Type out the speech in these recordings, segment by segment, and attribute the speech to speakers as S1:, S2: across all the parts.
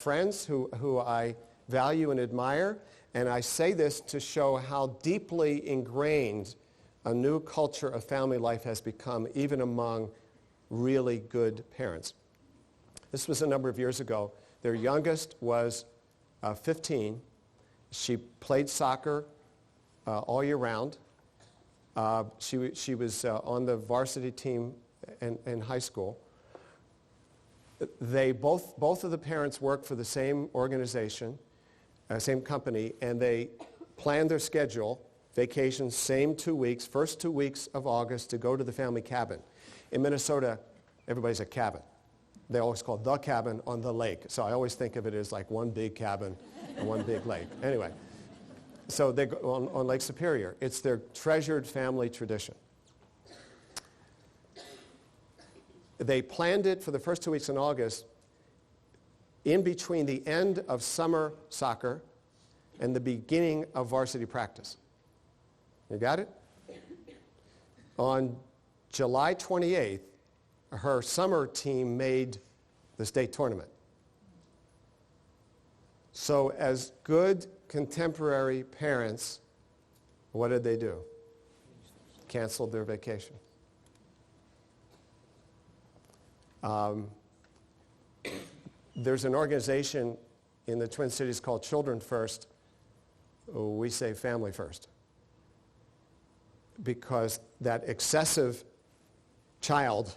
S1: friends who I value and admire, and I say this to show how deeply ingrained a new culture of family life has become, even among really good parents. This was a number of years ago. Their youngest was 15. She played soccer all year round. She was on the varsity team in high school. They both of the parents worked for the same organization, same company, and they planned their schedule, vacations, same 2 weeks, first 2 weeks of August to go to the family cabin. In Minnesota, everybody's a cabin. They always call it the cabin on the lake. So I always think of it as like one big cabin and one big lake. Anyway, so they go on Lake Superior. It's their treasured family tradition. They planned it for the first 2 weeks in August in between the end of summer soccer and the beginning of varsity practice. You got it? On July 28th, her summer team made the state tournament. So as good contemporary parents, what did they do? Canceled their vacation. There's an organization in the Twin Cities called Children First. We say family first. Because that excessive child,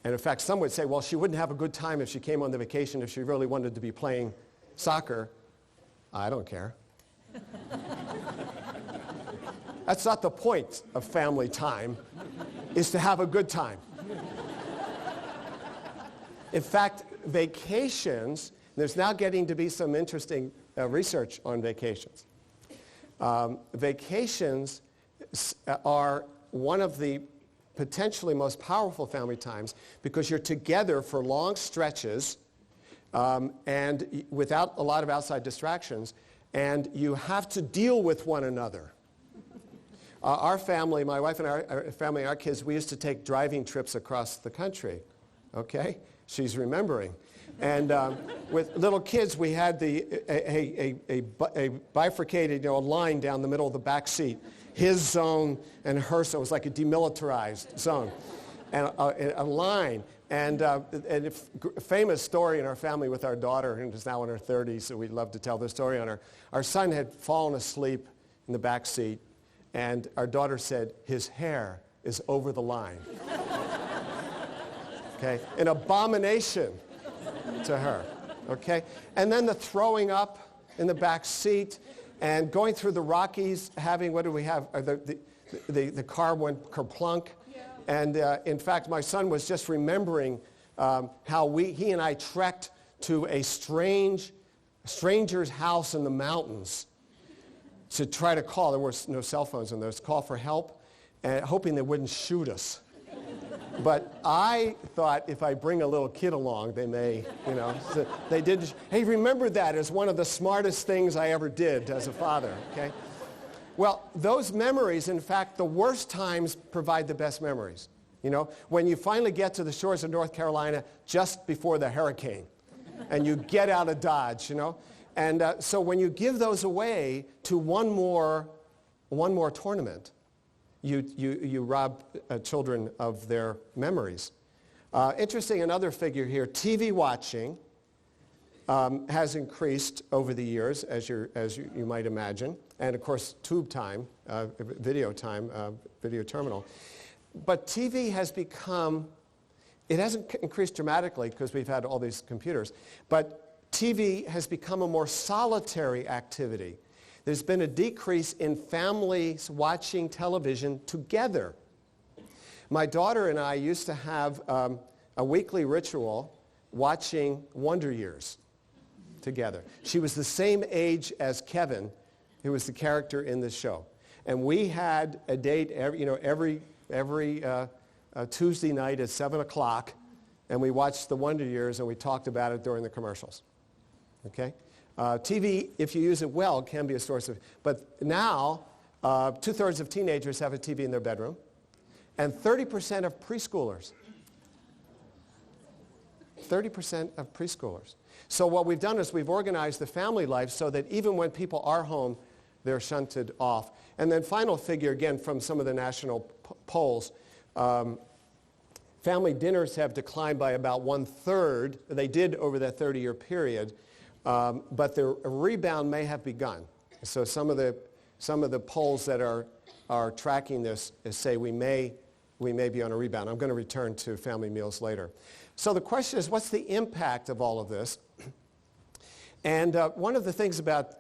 S1: and in fact some would say, well, she wouldn't have a good time if she came on the vacation if she really wanted to be playing soccer. I don't care. That's not the point of family time, is to have a good time. In fact, vacations, there's now getting to be some interesting research on vacations. Vacations are one of the potentially most powerful family times because you're together for long stretches and without a lot of outside distractions, and you have to deal with one another. Our family, my wife and our family, our kids, we used to take driving trips across the country, okay? She's remembering. And with little kids, we had a bifurcated line down the middle of the back seat. His zone and her zone. It was like a demilitarized zone. And a line. And a famous story in our family with our daughter, who is now in her 30s, so we'd love to tell the story on her. Our son had fallen asleep in the back seat, and our daughter said, his hair is over the line. Okay? An abomination to her. Okay? And then the throwing up in the back seat and going through the Rockies, having, what do we have? The car went kerplunk. Yeah. And in fact, my son was just remembering how he and I trekked to a stranger's house in the mountains to try to call. There were no cell phones in those. Call for help, and hoping they wouldn't shoot us. But I thought if I bring a little kid along, they may, so they did. Hey, remember that as one of the smartest things I ever did as a father, okay? Well, those memories, in fact, the worst times provide the best memories. When you finally get to the shores of North Carolina just before the hurricane, and you get out of Dodge, And so when you give those away to one more tournament, you rob children of their memories. Interesting, another figure here, TV watching has increased over the years, as you might imagine, and of course tube time, video terminal. But TV has become, it hasn't increased dramatically because we've had all these computers, but TV has become a more solitary activity. There's been a decrease in families watching television together. My daughter and I used to have a weekly ritual watching Wonder Years together. She was the same age as Kevin, who was the character in this show. And we had a date every Tuesday night at 7 o'clock, and we watched the Wonder Years and we talked about it during the commercials. Okay? TV, if you use it well, can be a source of... But now, 2/3 of teenagers have a TV in their bedroom, and 30% of preschoolers. 30% of preschoolers. So what we've done is we've organized the family life so that even when people are home, they're shunted off. And then final figure, again, from some of the national polls, family dinners have declined by about 1/3. They did over that 30-year period, but the rebound may have begun. So some of the polls that are tracking this say we may be on a rebound. I'm going to return to family meals later. So the question is, what's the impact of all of this? And one of the things about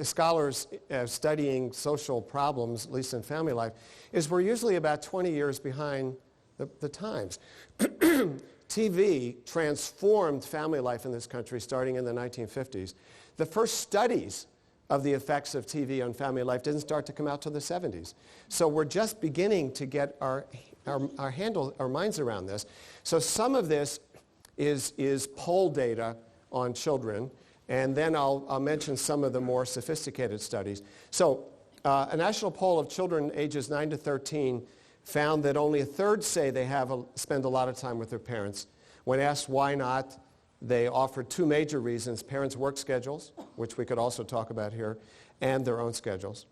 S1: scholars studying social problems, at least in family life, is we're usually about 20 years behind the times. TV transformed family life in this country starting in the 1950s. The first studies of the effects of TV on family life didn't start to come out till the 70s. So we're just beginning to get our minds around this. So some of this is poll data on children, and then I'll mention some of the more sophisticated studies. So a national poll of children ages 9 to 13 found that only 1/3 say they spend a lot of time with their parents. When asked why not, they offered two major reasons: parents' work schedules, which we could also talk about here, and their own schedules.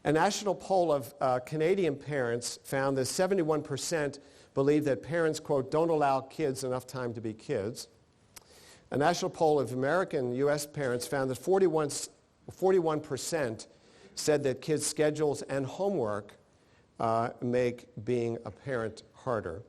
S1: A national poll of Canadian parents found that 71% believe that parents, quote, don't allow kids enough time to be kids. A national poll of American U.S. parents found that 41% said that kids' schedules and homework make being a parent harder.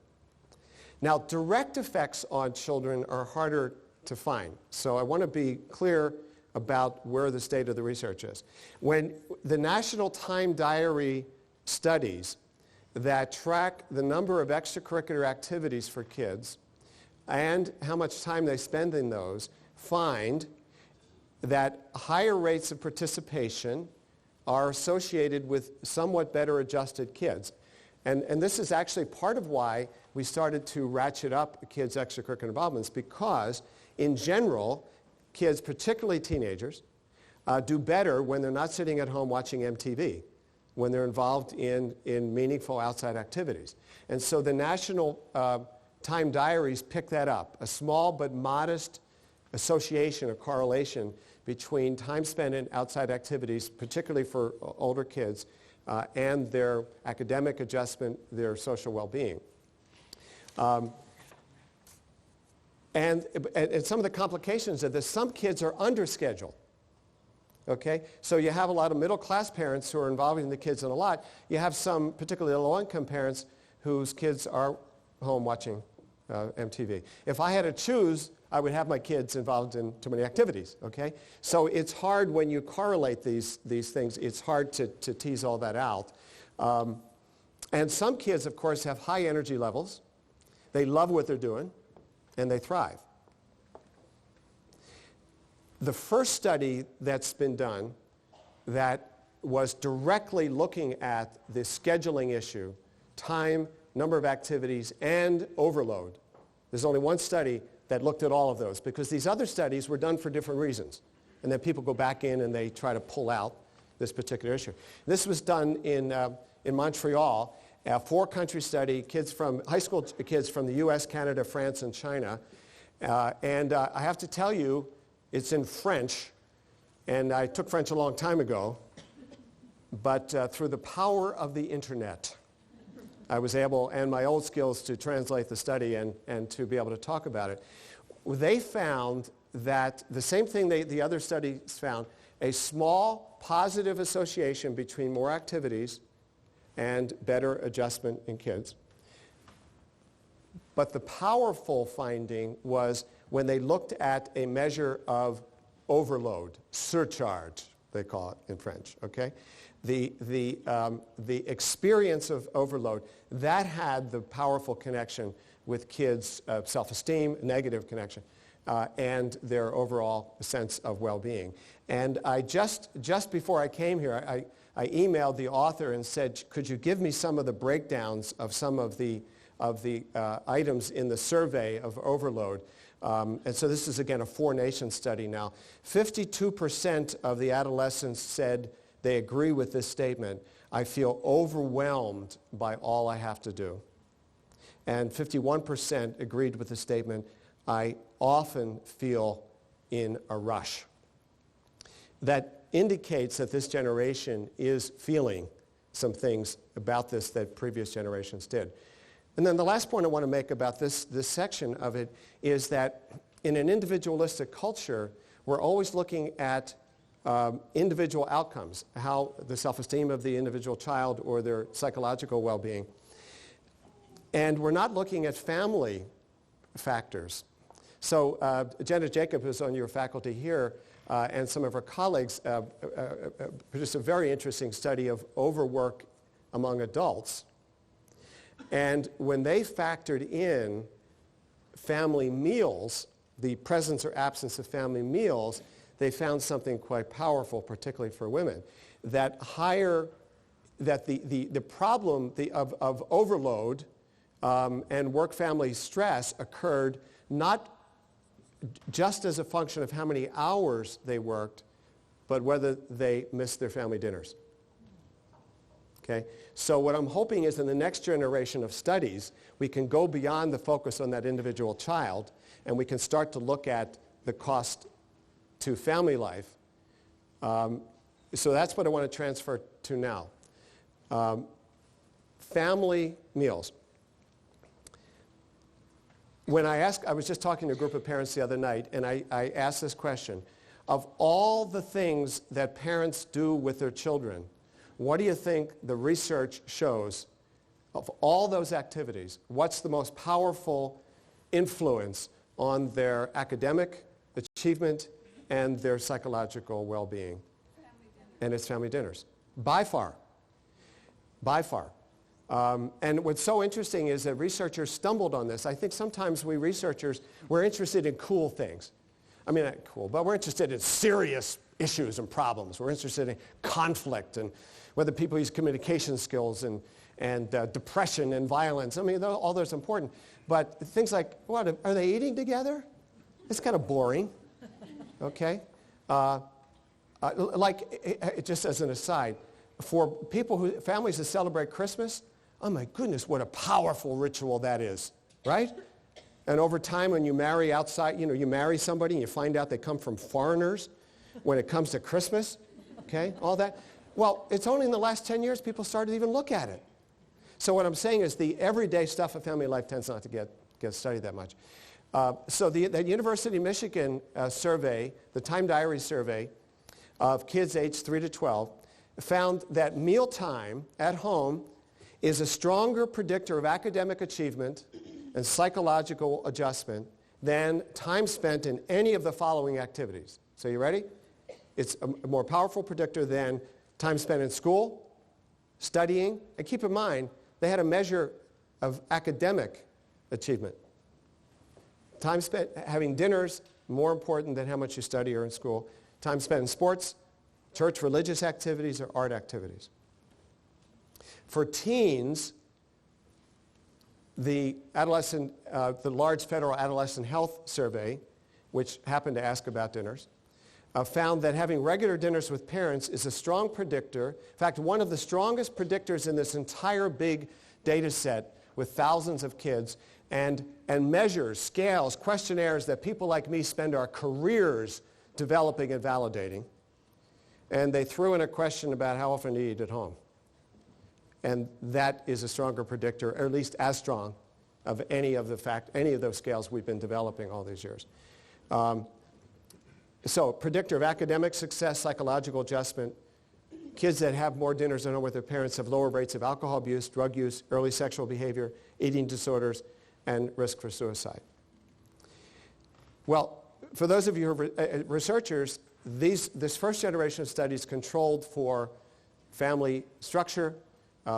S1: Now, direct effects on children are harder to find. So I want to be clear about where the state of the research is. When the National Time Diary studies that track the number of extracurricular activities for kids and how much time they spend in those, find that higher rates of participation are associated with somewhat better adjusted kids. And this is actually part of why we started to ratchet up kids' extracurricular involvements, because in general, kids, particularly teenagers, do better when they're not sitting at home watching MTV, when they're involved in meaningful outside activities. And so the National Time Diaries pick that up, a small but modest association or correlation between time spent in outside activities, particularly for older kids, and their academic adjustment, their social well-being. And some of the complications of this, some kids are under schedule. Okay? So you have a lot of middle-class parents who are involving the kids in a lot. You have some particularly low-income parents whose kids are home watching MTV. If I had to choose, I would have my kids involved in too many activities, okay? So it's hard when you correlate these things. It's hard to tease all that out. And some kids, of course, have high energy levels. They love what they're doing, and they thrive. The first study that's been done that was directly looking at the scheduling issue, time, number of activities, and overload. There's only one study that looked at all of those, because these other studies were done for different reasons. And then people go back in and they try to pull out this particular issue. This was done in Montreal, a 4-country study, high school kids from the US, Canada, France, and China. And I have to tell you, it's in French, and I took French a long time ago, but through the power of the internet, I was able, and my old skills, to translate the study and to be able to talk about it. They found that the same thing the other studies found, a small positive association between more activities and better adjustment in kids. But the powerful finding was when they looked at a measure of overload, surcharge, they call it in French, okay? The experience of overload, that had the powerful connection with kids' self-esteem, negative connection, and their overall sense of well-being. And I just before I came here, I emailed the author and said, could you give me some of the breakdowns of some of the items in the survey of overload? And so this is, again, a 4-nation study now. 52% of the adolescents said they agree with this statement: I feel overwhelmed by all I have to do. And 51% agreed with the statement: I often feel in a rush. That indicates that this generation is feeling some things about this that previous generations did. And then the last point I want to make about this section of it is that in an individualistic culture, we're always looking at individual outcomes, how the self-esteem of the individual child or their psychological well-being. And we're not looking at family factors. So Jenna Jacob, who's on your faculty here, and some of her colleagues produced a very interesting study of overwork among adults. And when they factored in family meals, the presence or absence of family meals, they found something quite powerful, particularly for women, that the problem of overload and work-family stress occurred not just as a function of how many hours they worked, but whether they missed their family dinners. Okay? So what I'm hoping is in the next generation of studies, we can go beyond the focus on that individual child, and we can start to look at the cost to family life. So that's what I want to transfer to now. Family meals. When I was just talking to a group of parents the other night, and I asked this question. Of all the things that parents do with their children, what do you think the research shows of all those activities? What's the most powerful influence on their academic achievement and their psychological well-being? And it's family dinners. By far. By far. And what's so interesting is that researchers stumbled on this. I think sometimes we researchers, we're interested in cool things. I mean, not cool, but we're interested in serious issues and problems. We're interested in conflict and whether people use communication skills and depression and violence. I mean, all those important. But things like, what, are they eating together? It's kind of boring, okay? Just as an aside, for families that celebrate Christmas, oh my goodness, what a powerful ritual that is, right? And over time when you marry outside, you marry somebody and you find out they come from foreigners when it comes to Christmas, okay, all that. Well, it's only in the last 10 years people started to even look at it. So what I'm saying is the everyday stuff of family life tends not to get studied that much. So the University of Michigan survey, the Time Diary survey of kids aged 3 to 12, found that mealtime at home is a stronger predictor of academic achievement and psychological adjustment than time spent in any of the following activities. So you ready? It's a more powerful predictor than time spent in school, studying, and keep in mind, they had a measure of academic achievement. Time spent having dinners, more important than how much you study or in school. Time spent in sports, church religious activities, or art activities. For teens, the large federal adolescent health survey, which happened to ask about dinners, found that having regular dinners with parents is a strong predictor, in fact, one of the strongest predictors in this entire big data set with thousands of kids, and measures, scales, questionnaires that people like me spend our careers developing and validating. And they threw in a question about how often do you eat at home. And that is a stronger predictor, or at least as strong, of any of those scales we've been developing all these years. So predictor of academic success, psychological adjustment. Kids that have more dinners at home with their parents have lower rates of alcohol abuse, drug use, early sexual behavior, eating disorders, and risk for suicide. Well, for those of you who are researchers, this first generation of studies controlled for family structure,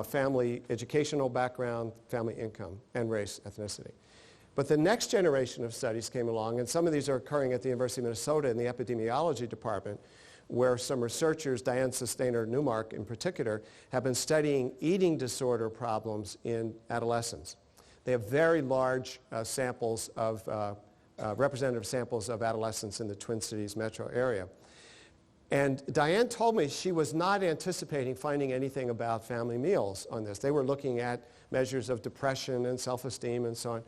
S1: family educational background, family income, and race, ethnicity. But the next generation of studies came along, and some of these are occurring at the University of Minnesota in the epidemiology department, where some researchers, Diane Sustainer-Newmark in particular, have been studying eating disorder problems in adolescents. They have very large samples of, representative samples of adolescents in the Twin Cities metro area. And Diane told me she was not anticipating finding anything about family meals on this. They were looking at measures of depression and self-esteem and so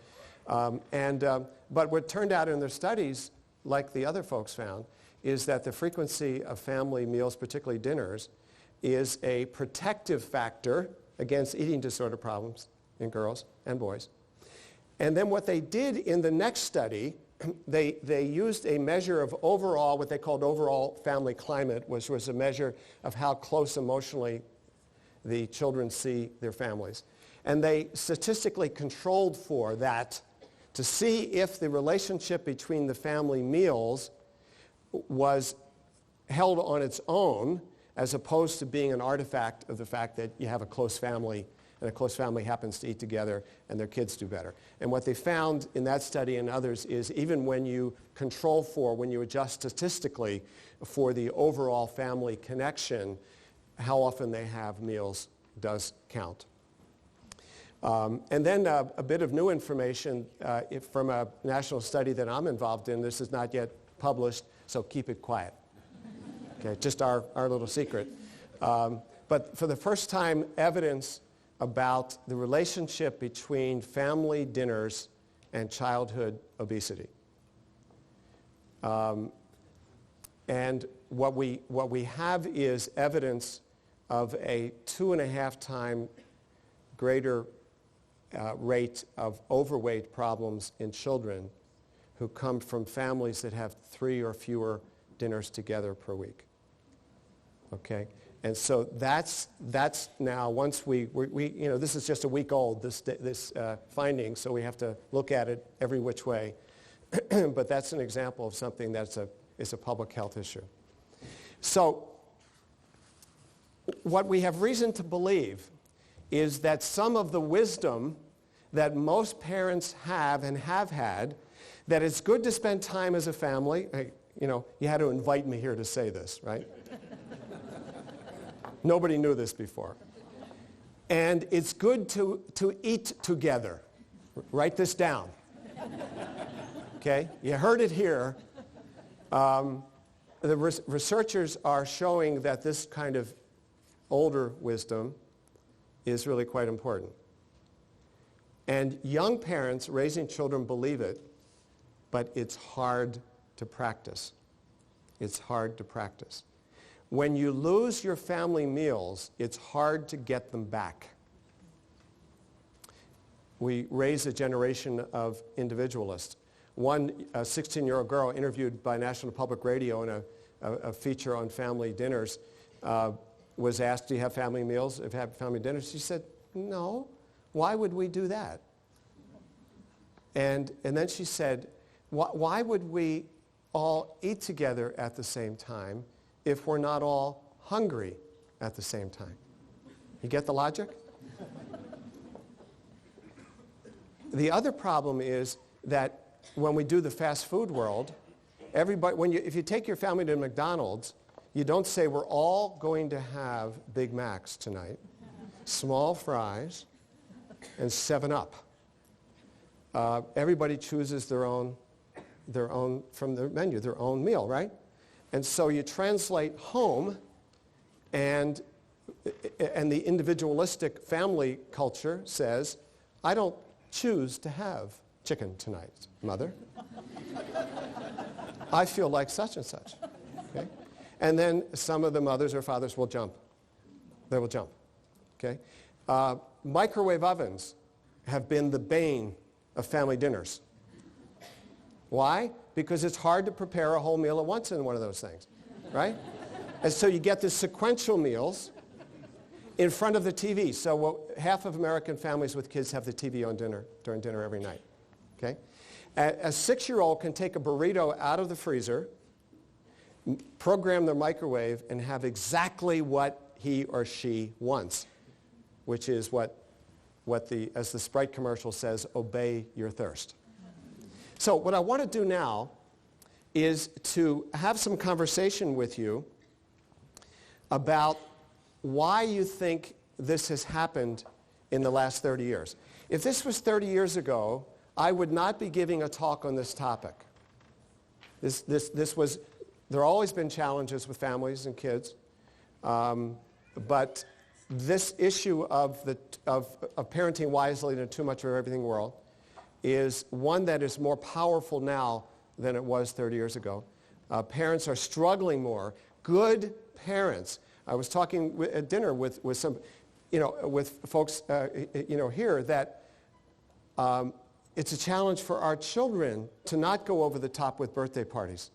S1: But what turned out in their studies, like the other folks found, is that the frequency of family meals, particularly dinners, is a protective factor against eating disorder problems in girls and boys. And then what they did in the next study, they used a measure of overall, what they called overall family climate, which was a measure of how close emotionally the children see their families. And they statistically controlled for that to see if the relationship between the family meals was held on its own as opposed to being an artifact of the fact that you have a close family and a close family happens to eat together and their kids do better. And what they found in that study and others is even when you control for, when you adjust statistically for the overall family connection, how often they have meals does count. And then a bit of new information from a national study that I'm involved in. This is not yet published, so keep it quiet. Okay, just our little secret. But for the first time, evidence about the relationship between family dinners and childhood obesity. And what we have is evidence of a 2.5 times greater rate of overweight problems in children who come from families that have 3 or fewer dinners together per week. Okay? And so that's now, once we you know, this is just a week old, this finding, so we have to look at it every which way. But that's an example of something that's is a public health issue. So what we have reason to believe is that some of the wisdom that most parents have and have had, that it's good to spend time as a family. Hey, you know, you had to invite me here to say this, right? Nobody knew this before. And it's good to eat together. Write this down. Okay? You heard it here. The researchers are showing that this kind of older wisdom is really quite important. And young parents raising children believe it, but it's hard to practice. It's hard to practice. When you lose your family meals, it's hard to get them back. We raise a generation of individualists. One 16-year-old girl interviewed by National Public Radio in a feature on family dinners was asked, do you have family meals? Have you had family dinners? She said, no. Why would we do that? And then she said, why would we all eat together at the same time if we're not all hungry at the same time? You get the logic? The other problem is that when we do the fast food world, everybody, if you take your family to McDonald's, you don't say we're all going to have Big Macs tonight, small fries, and 7-Up. Everybody chooses their own from the menu, their own meal, right? And so you translate home, and the individualistic family culture says, I don't choose to have chicken tonight, Mother. I feel like such and such. Okay? And then some of the mothers or fathers will jump. They will jump. Okay? Microwave ovens have been the bane of family dinners. Why? Because it's hard to prepare a whole meal at once in one of those things, right? And so you get the sequential meals in front of the TV. So half of American families with kids have the TV on during dinner every night. Okay? A 6-year-old can take a burrito out of the freezer, program their microwave, and have exactly what he or she wants, which is as the Sprite commercial says, obey your thirst. So what I want to do now is to have some conversation with you about why you think this has happened in the last 30 years. If this was 30 years ago, I would not be giving a talk on this topic. There have always been challenges with families and kids, but this issue of parenting wisely in a too much of everything world is one that is more powerful now than it was 30 years ago. Parents are struggling more. Good parents. I was talking at dinner with some, with folks, here that it's a challenge for our children to not go over the top with birthday parties,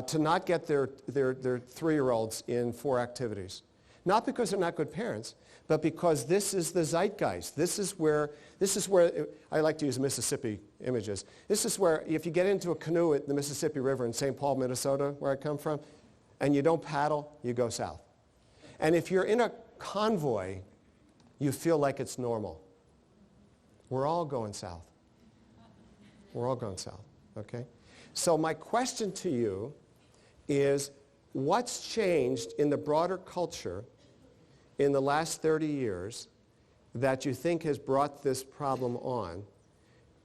S1: to not get their 3-year-olds in 4 activities. Not because they're not good parents, but because this is the zeitgeist. This is where I like to use Mississippi images. This is where if you get into a canoe at the Mississippi River in St. Paul, Minnesota, where I come from, and you don't paddle, you go south. And if you're in a convoy, you feel like it's normal. We're all going south. We're all going south, okay? So my question to you is, what's changed in the broader culture in the last 30 years that you think has brought this problem on?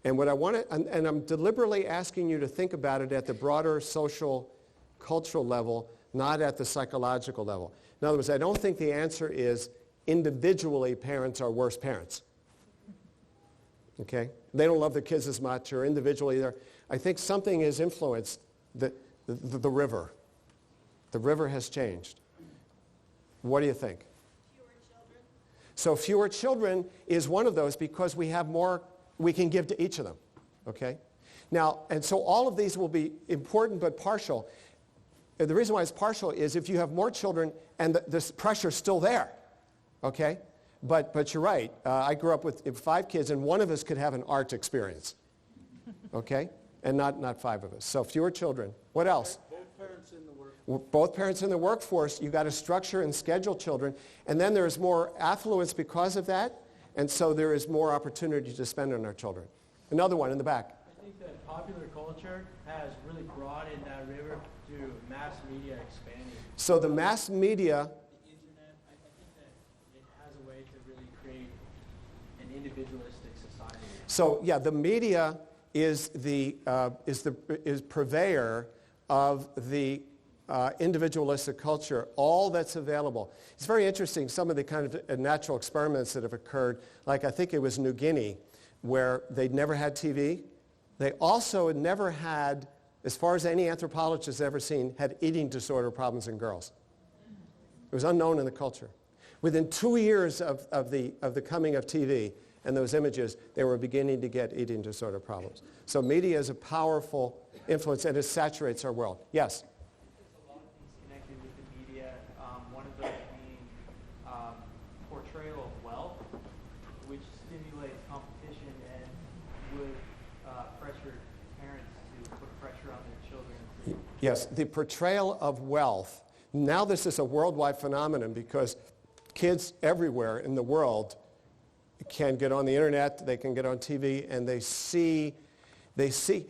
S1: And what I want to, and I'm deliberately asking you to think about it at the broader social, cultural level, not at the psychological level. In other words, I don't think the answer is individually parents are worse parents. Okay? They don't love their kids as much, or individually they're, I think something has influenced the river. The river has changed. What do you think?
S2: Fewer children.
S1: So fewer children is one of those because we have more we can give to each of them. Okay? Now, and so all of these will be important but partial. The reason why it's partial is if you have more children and this pressure's still there. Okay? But you're right. I grew up with 5 kids, and one of us could have an art experience. Okay? And not 5 of us. So fewer children. What else?
S3: Both parents in the workforce.
S1: Both parents in the workforce. You've got to structure and schedule children. And then there's more affluence because of that. And so there is more opportunity to spend on our children. Another one in the back.
S4: I think that popular culture has really broadened that river through mass media expanding.
S1: So the mass media...
S4: The internet, I think that it has a way to really create an individualistic society.
S1: So yeah, the media is purveyor of the individualistic culture, all that's available. It's very interesting, some of the kind of natural experiments that have occurred, like I think it was New Guinea, where they'd never had TV. They also had never had, as far as any anthropologist has ever seen, had eating disorder problems in girls. It was unknown in the culture. Within 2 years of the coming of TV and those images, they were beginning to get eating disorder problems. So media is a powerful influence, and it saturates our world. Yes?
S5: There's a lot of things connected with the media. One of those being portrayal of wealth, which stimulates competition and would pressure parents to put pressure on their children.
S1: Yes, the portrayal of wealth. Now this is a worldwide phenomenon because kids everywhere in the world can get on the internet, they can get on TV, and they see.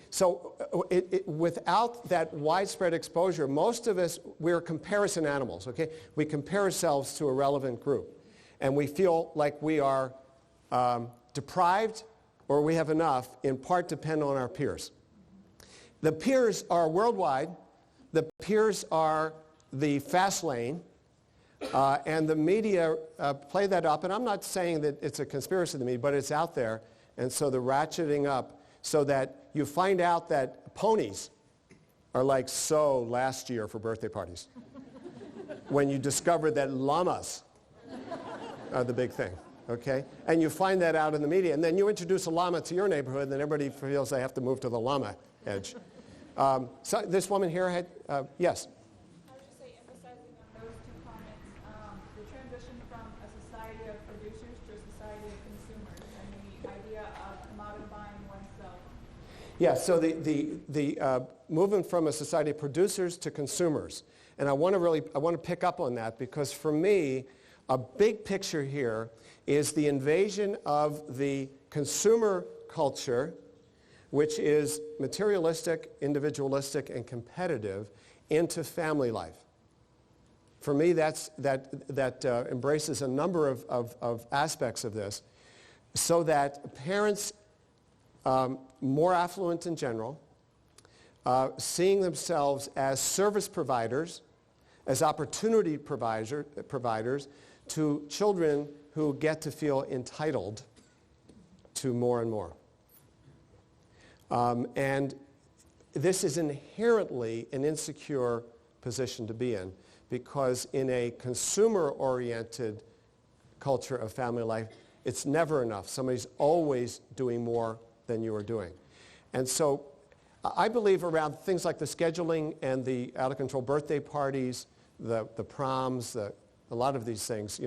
S1: So without that widespread exposure, most of us, we're comparison animals, okay? We compare ourselves to a relevant group. And we feel like we are deprived or we have enough, in part depend on our peers. The peers are worldwide. The peers are the fast lane. And the media play that up. And I'm not saying that it's a conspiracy to me, but it's out there. And so the ratcheting up so that you find out that ponies are like so last year for birthday parties. When you discover that llamas are the big thing, okay? And you find that out in the media. And then you introduce a llama to your neighborhood, and then everybody feels they have to move to the llama edge. So this woman here had, yes?
S2: I would just say, emphasizing on those 2 comments, the transition from a society of producers to a society of consumers, and the idea of commodifying oneself.
S1: Yeah, so the movement from a society of producers to consumers. And I want to pick up on that because for me, a big picture here is the invasion of the consumer culture, which is materialistic, individualistic, and competitive, into family life. For me, that embraces a number of aspects of this, so that parents, more affluent in general, seeing themselves as service providers, as opportunity providers to children who get to feel entitled to more and more. And this is inherently an insecure position to be in, because in a consumer-oriented culture of family life, it's never enough. Somebody's always doing more than you are doing. And so I believe around things like the scheduling and the out-of-control birthday parties, the proms, a lot of these things,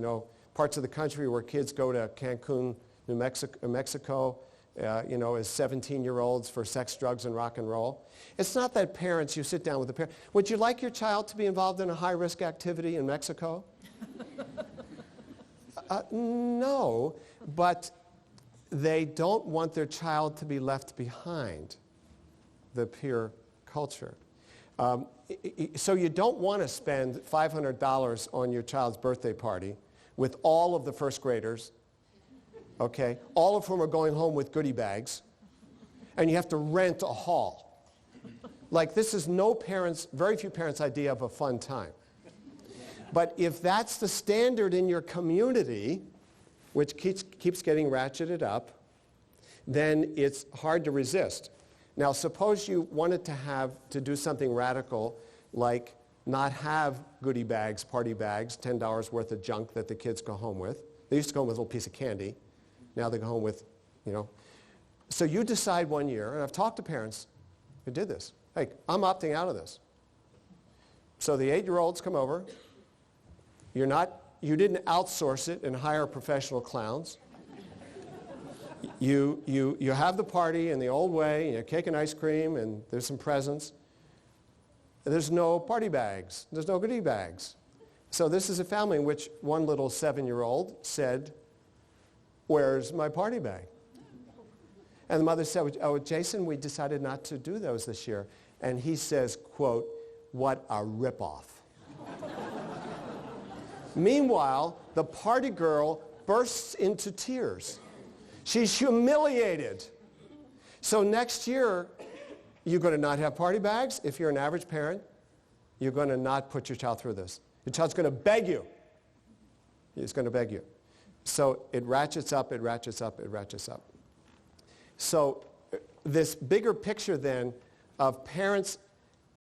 S1: parts of the country where kids go to Cancun, New Mexico, as 17-year-olds for sex, drugs, and rock and roll. It's not that parents, you sit down with the parent. Would you like your child to be involved in a high-risk activity in Mexico? No, but they don't want their child to be left behind the peer culture. So you don't want to spend $500 on your child's birthday party with all of the first graders, okay, all of whom are going home with goodie bags, and you have to rent a hall. Like, this is very few parents' idea of a fun time. But if that's the standard in your community, which keeps getting ratcheted up, then it's hard to resist. Now, suppose you wanted to do something radical, like not have goodie bags, party bags, $10 worth of junk that the kids go home with. They used to go home with a little piece of candy. Now they go home with, So you decide one year, and I've talked to parents who did this. Hey, I'm opting out of this. So the 8-year-olds come over. You didn't outsource it and hire professional clowns. You have the party in the old way, cake and ice cream, and there's some presents. There's no party bags. There's no goodie bags. So this is a family in which one little 7-year-old said, "Where's my party bag?" And the mother said, "Oh, Jason, we decided not to do those this year." And he says, quote, "What a ripoff." Meanwhile, the party girl bursts into tears. She's humiliated. So next year, you're going to not have party bags. If you're an average parent, you're going to not put your child through this. Your child's going to beg you. He's going to beg you. So it ratchets up, it ratchets up, it ratchets up. So this bigger picture then of parents